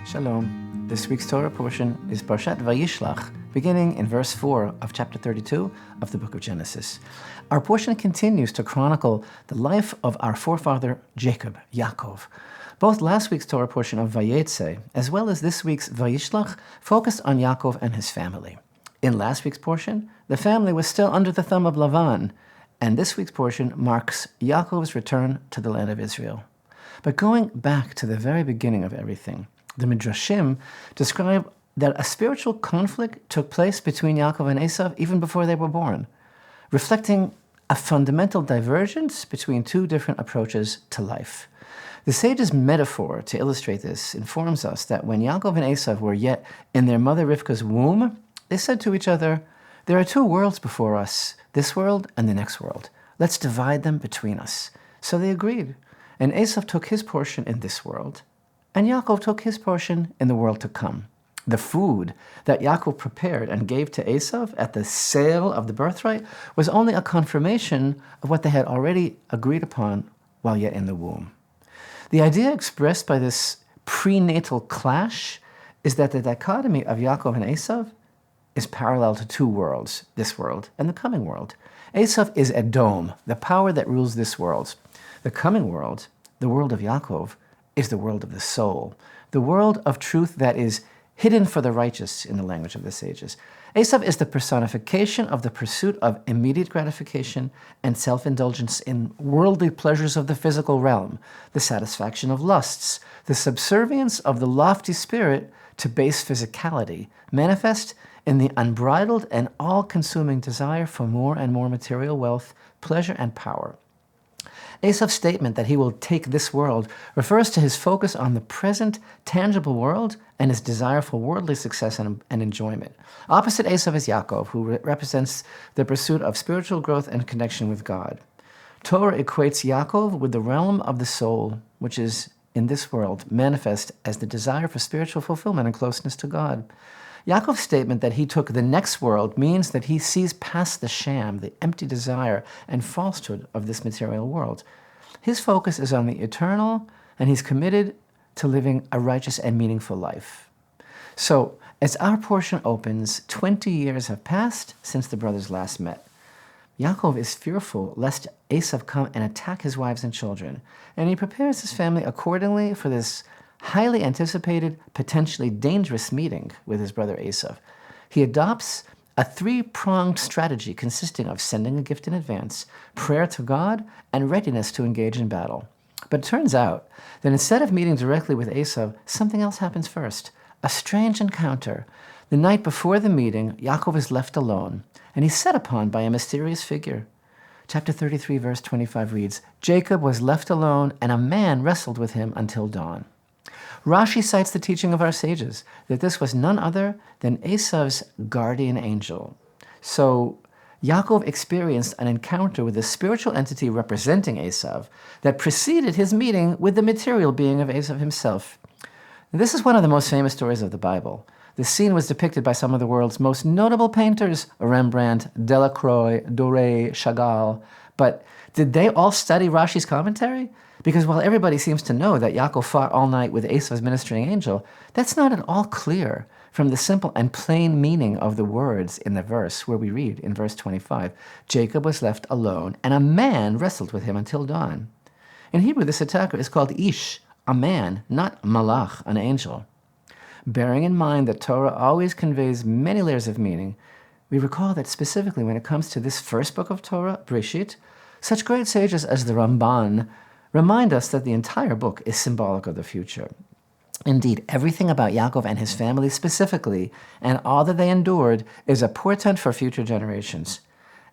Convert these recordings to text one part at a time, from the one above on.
Shalom. This week's Torah portion is Parashat Vayishlach, beginning in verse 4 of chapter 32 of the book of Genesis. Our portion continues to chronicle the life of our forefather Jacob, Yaakov. Both last week's Torah portion of Vayetze, as well as this week's Vayishlach, focused on Yaakov and his family. In last week's portion, the family was still under the thumb of Lavan, and this week's portion marks Yaakov's return to the land of Israel. But going back to the very beginning of everything, the Midrashim describe that a spiritual conflict took place between Yaakov and Esav even before they were born, reflecting a fundamental divergence between two different approaches to life. The sage's metaphor to illustrate this informs us that when Yaakov and Esav were yet in their mother Rivka's womb, they said to each other, "There are two worlds before us, this world and the next world. Let's divide them between us." So they agreed, and Esav took his portion in this world, and Yaakov took his portion in the world to come. The food that Yaakov prepared and gave to Esav at the sale of the birthright was only a confirmation of what they had already agreed upon while yet in the womb. The idea expressed by this prenatal clash is that the dichotomy of Yaakov and Esav is parallel to two worlds, this world and the coming world. Esav is Edom, the power that rules this world. The coming world, the world of Yaakov, is the world of the soul, the world of truth that is hidden for the righteous in the language of the sages. Esav is the personification of the pursuit of immediate gratification and self-indulgence in worldly pleasures of the physical realm, the satisfaction of lusts, the subservience of the lofty spirit to base physicality, manifest in the unbridled and all-consuming desire for more and more material wealth, pleasure, and power. Esav's statement that he will take this world refers to his focus on the present, tangible world and his desire for worldly success and enjoyment. Opposite Esav is Yaakov, who represents the pursuit of spiritual growth and connection with God. Torah equates Yaakov with the realm of the soul, which is, in this world, manifest as the desire for spiritual fulfillment and closeness to God. Yaakov's statement that he took the next world means that he sees past the sham, the empty desire and falsehood of this material world. His focus is on the eternal, and he's committed to living a righteous and meaningful life. So, as our portion opens, 20 years have passed since the brothers last met. Yaakov is fearful lest Esav come and attack his wives and children, and he prepares his family accordingly for this highly anticipated, potentially dangerous meeting with his brother Esav. He adopts a three-pronged strategy consisting of sending a gift in advance, prayer to God, and readiness to engage in battle. But it turns out that instead of meeting directly with Esav, something else happens first. A strange encounter. The night before the meeting, Yaakov is left alone, and he's set upon by a mysterious figure. Chapter 33, verse 25 reads, "Jacob was left alone, and a man wrestled with him until dawn." Rashi cites the teaching of our sages that this was none other than Esav's guardian angel. So Yaakov experienced an encounter with a spiritual entity representing Esav that preceded his meeting with the material being of Esav himself. This is one of the most famous stories of the Bible. The scene was depicted by some of the world's most notable painters, Rembrandt, Delacroix, Doré, Chagall. But did they all study Rashi's commentary? Because while everybody seems to know that Yaakov fought all night with Esav's ministering angel, that's not at all clear from the simple and plain meaning of the words in the verse where we read in verse 25, "Jacob was left alone, and a man wrestled with him until dawn." In Hebrew, this attacker is called Ish, a man, not Malach, an angel. Bearing in mind that Torah always conveys many layers of meaning, we recall that specifically when it comes to this first book of Torah, Breshit, such great sages as the Ramban remind us that the entire book is symbolic of the future. Indeed, everything about Yaakov and his family specifically, and all that they endured, is a portent for future generations.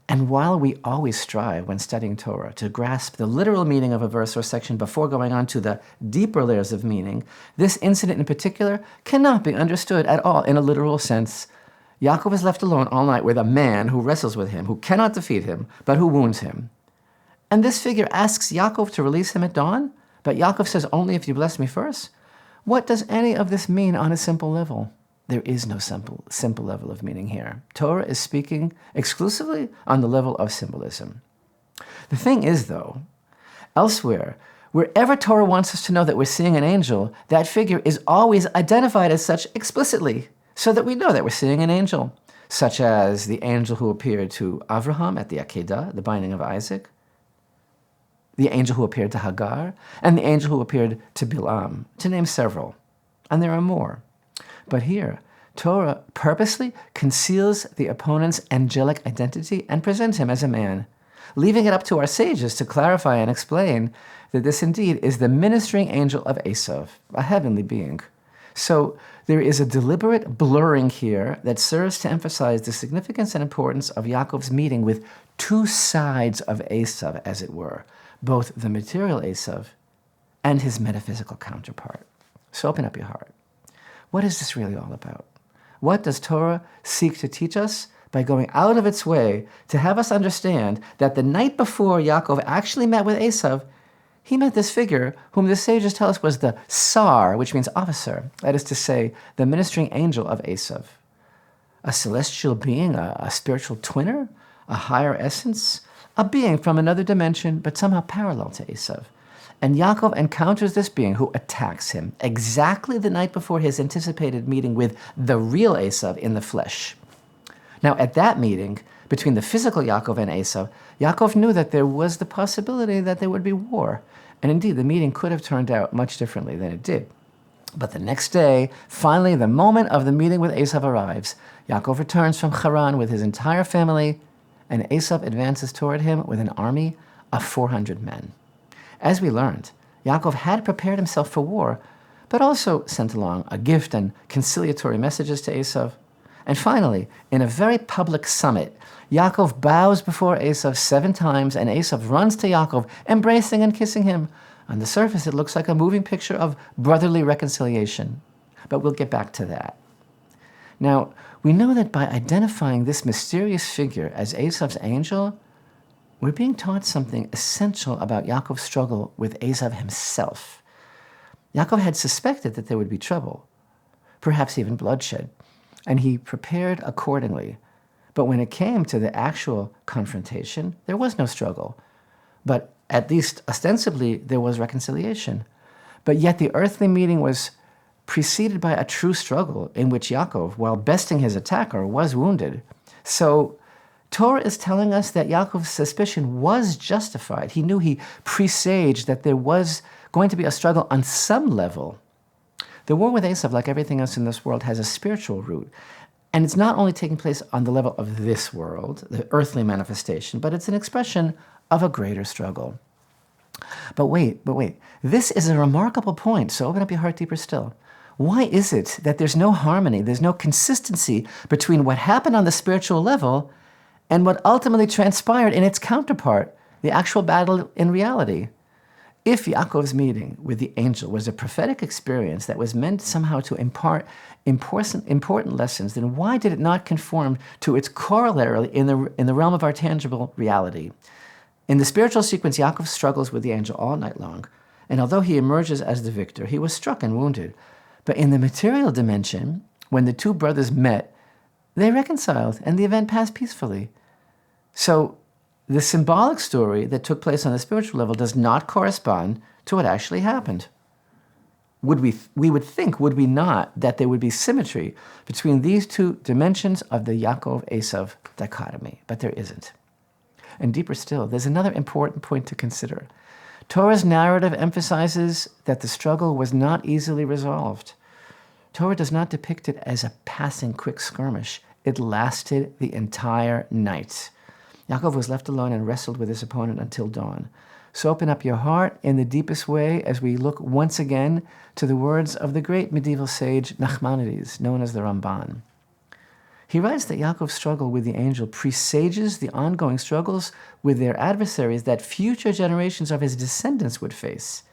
And while we always strive when studying Torah to grasp the literal meaning of a verse or section before going on to the deeper layers of meaning, this incident in particular cannot be understood at all in a literal sense. Yaakov is left alone all night with a man who wrestles with him, who cannot defeat him, but who wounds him. And this figure asks Yaakov to release him at dawn, but Yaakov says, "Only if you bless me first." What does any of this mean on a simple level? There is no simple level of meaning here. Torah is speaking exclusively on the level of symbolism. The thing is, though, elsewhere, Wherever Torah wants us to know that we're seeing an angel, that figure is always identified as such explicitly, so that we know that we're seeing an angel, such as the angel who appeared to Abraham at the Akedah, the binding of Isaac, the angel who appeared to Hagar, and the angel who appeared to Bilam, to name several. And there are more. But here, Torah purposely conceals the opponent's angelic identity and presents him as a man, leaving it up to our sages to clarify and explain that this indeed is the ministering angel of Esav, a heavenly being. So there is a deliberate blurring here that serves to emphasize the significance and importance of Yaakov's meeting with two sides of Esav, as it were, both the material Esav and his metaphysical counterpart. So open up your heart. What is this really all about? What does Torah seek to teach us by going out of its way to have us understand that the night before Yaakov actually met with Esav, he met this figure whom the sages tell us was the Sar, which means officer, that is to say, the ministering angel of Esav. A celestial being, a spiritual twinner, a higher essence, a being from another dimension, but somehow parallel to Esav. And Yaakov encounters this being who attacks him exactly the night before his anticipated meeting with the real Esav in the flesh. Now, at that meeting, between the physical Yaakov and Esav, Yaakov knew that there was the possibility that there would be war. And indeed, the meeting could have turned out much differently than it did. But the next day, finally, the moment of the meeting with Esav arrives. Yaakov returns from Haran with his entire family, and Esav advances toward him with an army of 400 men. As we learned, Yaakov had prepared himself for war, but also sent along a gift and conciliatory messages to Esav. And finally, in a very public summit, Yaakov bows before Esav 7 times, and Esav runs to Yaakov, embracing and kissing him. On the surface, it looks like a moving picture of brotherly reconciliation. But we'll get back to that. Now, we know that by identifying this mysterious figure as Esav's angel, we're being taught something essential about Yaakov's struggle with Esav himself. Yaakov had suspected that there would be trouble, perhaps even bloodshed, and he prepared accordingly. But when it came to the actual confrontation, there was no struggle. But at least ostensibly, there was reconciliation. But yet the earthly meeting was preceded by a true struggle in which Yaakov, while besting his attacker, was wounded. So Torah is telling us that Yaakov's suspicion was justified. He knew, he presaged that there was going to be a struggle on some level. The war with Esav, like everything else in this world, has a spiritual root. And it's not only taking place on the level of this world, the earthly manifestation, but it's an expression of a greater struggle. But wait. This is a remarkable point, so open up your heart deeper still. Why is it that there's no harmony, there's no consistency between what happened on the spiritual level and what ultimately transpired in its counterpart, the actual battle in reality? If Yaakov's meeting with the angel was a prophetic experience that was meant somehow to impart important lessons, then why did it not conform to its corollary in the realm of our tangible reality? In the spiritual sequence, Yaakov struggles with the angel all night long, and although he emerges as the victor, he was struck and wounded. But in the material dimension, when the two brothers met, they reconciled, and the event passed peacefully. So the symbolic story that took place on the spiritual level does not correspond to what actually happened. We would think, would we not, that there would be symmetry between these two dimensions of the Yaakov-Esav dichotomy, but there isn't. And deeper still, there's another important point to consider. Torah's narrative emphasizes that the struggle was not easily resolved. Torah does not depict it as a passing quick skirmish. It lasted the entire night. Yaakov was left alone and wrestled with his opponent until dawn. So open up your heart in the deepest way as we look once again to the words of the great medieval sage Nachmanides, known as the Ramban. He writes that Yaakov's struggle with the angel presages the ongoing struggles with their adversaries that future generations of his descendants would face.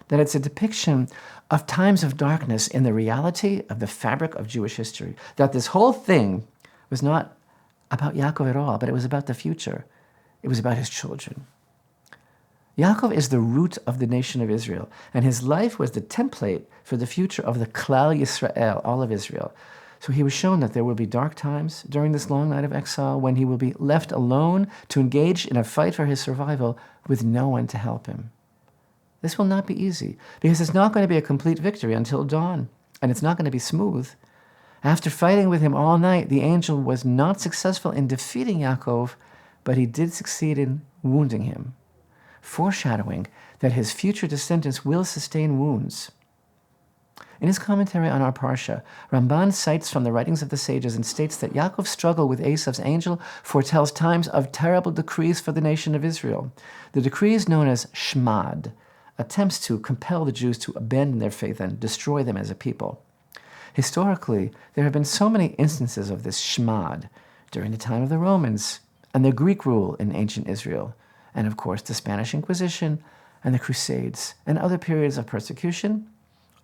That it's a depiction of times of darkness in the reality of the fabric of Jewish history. That this whole thing was not about Yaakov at all, but it was about the future. It was about his children. Yaakov is the root of the nation of Israel, and his life was the template for the future of the Klal Yisrael, all of Israel. So he was shown that there will be dark times during this long night of exile when he will be left alone to engage in a fight for his survival with no one to help him. This will not be easy, because it's not going to be a complete victory until dawn, and it's not going to be smooth. After fighting with him all night, the angel was not successful in defeating Yaakov, but he did succeed in wounding him, foreshadowing that his future descendants will sustain wounds. In his commentary on our Parsha, Ramban cites from the writings of the sages and states that Yaakov's struggle with Esav's angel foretells times of terrible decrees for the nation of Israel. The decrees known as Shmad, attempts to compel the Jews to abandon their faith and destroy them as a people. Historically, there have been so many instances of this Shmad during the time of the Romans and the Greek rule in ancient Israel, and of course the Spanish Inquisition and the Crusades and other periods of persecution,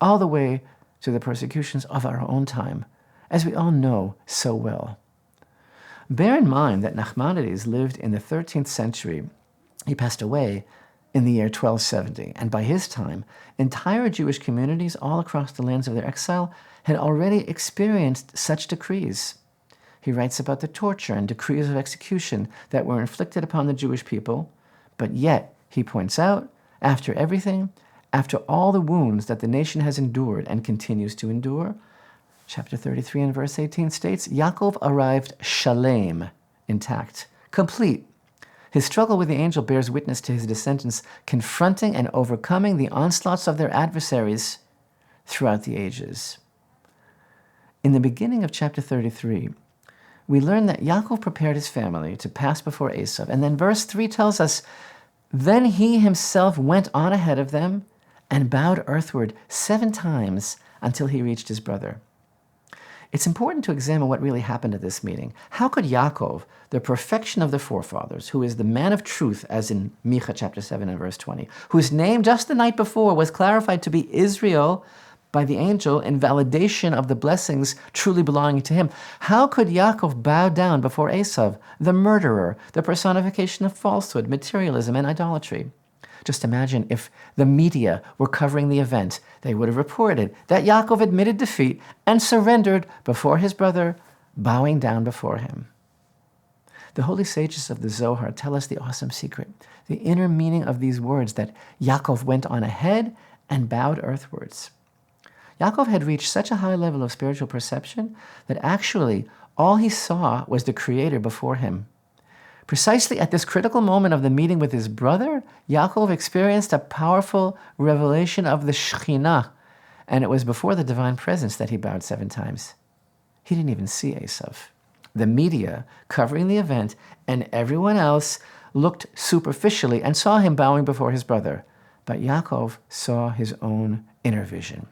all the way to the persecutions of our own time, as we all know so well. Bear in mind that Nachmanides lived in the 13th century. He passed away in the year 1270, and by his time, entire Jewish communities all across the lands of their exile had already experienced such decrees. He writes about the torture and decrees of execution that were inflicted upon the Jewish people, but yet, he points out, after everything, after all the wounds that the nation has endured and continues to endure, chapter 33 and verse 18 states, Yaakov arrived shalem, intact, complete. His struggle with the angel bears witness to his descendants confronting and overcoming the onslaughts of their adversaries throughout the ages. In the beginning of chapter 33, we learn that Yaakov prepared his family to pass before Esau, and then verse 3 tells us, then he himself went on ahead of them and bowed earthward 7 times until he reached his brother. It's important to examine what really happened at this meeting. How could Yaakov, the perfection of the forefathers, who is the man of truth, as in Micha chapter 7 and verse 20, whose name just the night before was clarified to be Israel by the angel in validation of the blessings truly belonging to him, how could Yaakov bow down before Esav, the murderer, the personification of falsehood, materialism, and idolatry? Just imagine if the media were covering the event, they would have reported that Yaakov admitted defeat and surrendered before his brother, bowing down before him. The holy sages of the Zohar tell us the awesome secret, the inner meaning of these words, that Yaakov went on ahead and bowed earthwards. Yaakov had reached such a high level of spiritual perception that actually all he saw was the Creator before him. Precisely at this critical moment of the meeting with his brother, Yaakov experienced a powerful revelation of the Shekhinah, and it was before the divine presence that he bowed 7 times. He didn't even see Esav. The media covering the event and everyone else looked superficially and saw him bowing before his brother, but Yaakov saw his own inner vision.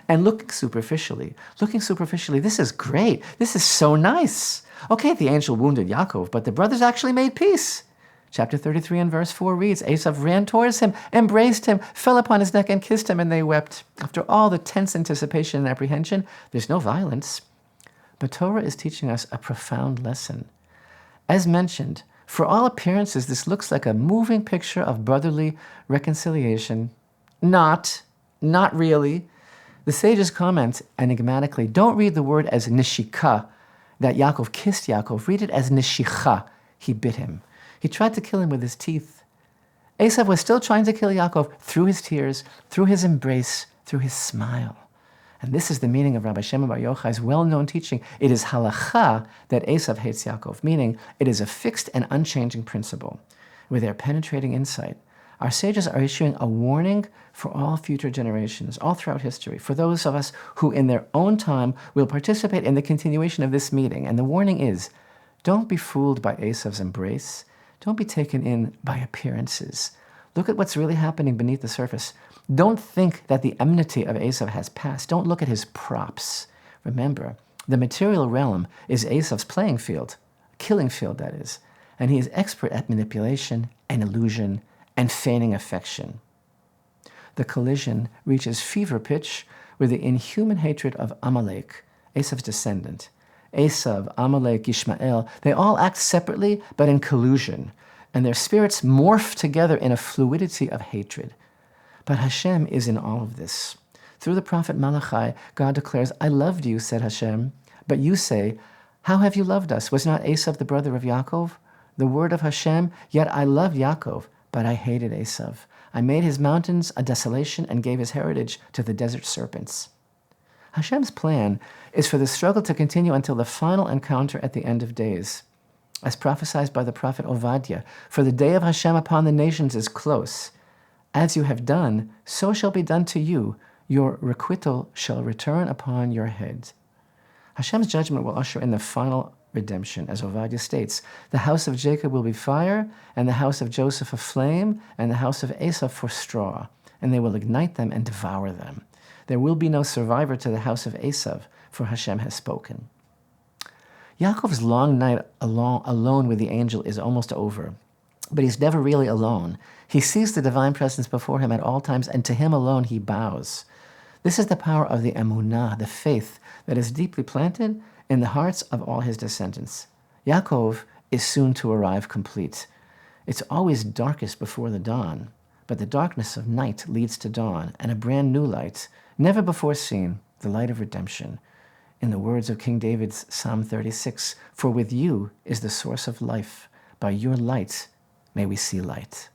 And looking superficially, this is great. This is so nice. Okay, the angel wounded Yaakov, but the brothers actually made peace. Chapter 33 and verse 4 reads, Esav ran towards him, embraced him, fell upon his neck and kissed him, and they wept. After all the tense anticipation and apprehension, there's no violence. But Torah is teaching us a profound lesson. As mentioned, for all appearances, this looks like a moving picture of brotherly reconciliation. Not really. The sages comment enigmatically, don't read the word as nishika, that Yaakov kissed Yaakov. Read it as nishicha, he bit him. He tried to kill him with his teeth. Esav was still trying to kill Yaakov through his tears, through his embrace, through his smile. And this is the meaning of Rabbi Shimon Bar Yochai's well-known teaching. It is halacha that Esav hates Yaakov, meaning it is a fixed and unchanging principle. With their penetrating insight, our sages are issuing a warning for all future generations, all throughout history, for those of us who in their own time will participate in the continuation of this meeting. And the warning is, don't be fooled by Esav's embrace. Don't be taken in by appearances. Look at what's really happening beneath the surface. Don't think that the enmity of Esav has passed. Don't look at his props. Remember, the material realm is Esav's playing field, killing field that is, and he is expert at manipulation and illusion and feigning affection. The collision reaches fever pitch with the inhuman hatred of Amalek, Esav's descendant. Esav, Amalek, Ishmael, they all act separately but in collusion, and their spirits morph together in a fluidity of hatred. But Hashem is in all of this. Through the prophet Malachi, God declares, I loved you, said Hashem, but you say, how have you loved us? Was not Esav the brother of Yaakov? The word of Hashem, yet I loved Yaakov, but I hated Esav. I made his mountains a desolation and gave his heritage to the desert serpents. Hashem's plan is for the struggle to continue until the final encounter at the end of days. As prophesied by the prophet Ovadiah, for the day of Hashem upon the nations is close. As you have done, so shall be done to you. Your requital shall return upon your head. Hashem's judgment will usher in the final redemption. As Ovadiah states, the house of Jacob will be fire, and the house of Joseph a flame, and the house of Esau for straw, and they will ignite them and devour them. There will be no survivor to the house of Esav, for Hashem has spoken. Yaakov's long night alone with the angel is almost over, but he's never really alone. He sees the divine presence before him at all times, and to him alone he bows. This is the power of the emunah, the faith that is deeply planted in the hearts of all his descendants. Yaakov is soon to arrive complete. It's always darkest before the dawn, but the darkness of night leads to dawn and a brand new light, never before seen, the light of redemption. In the words of King David's Psalm 36, "For with you is the source of life. By your light may we see light."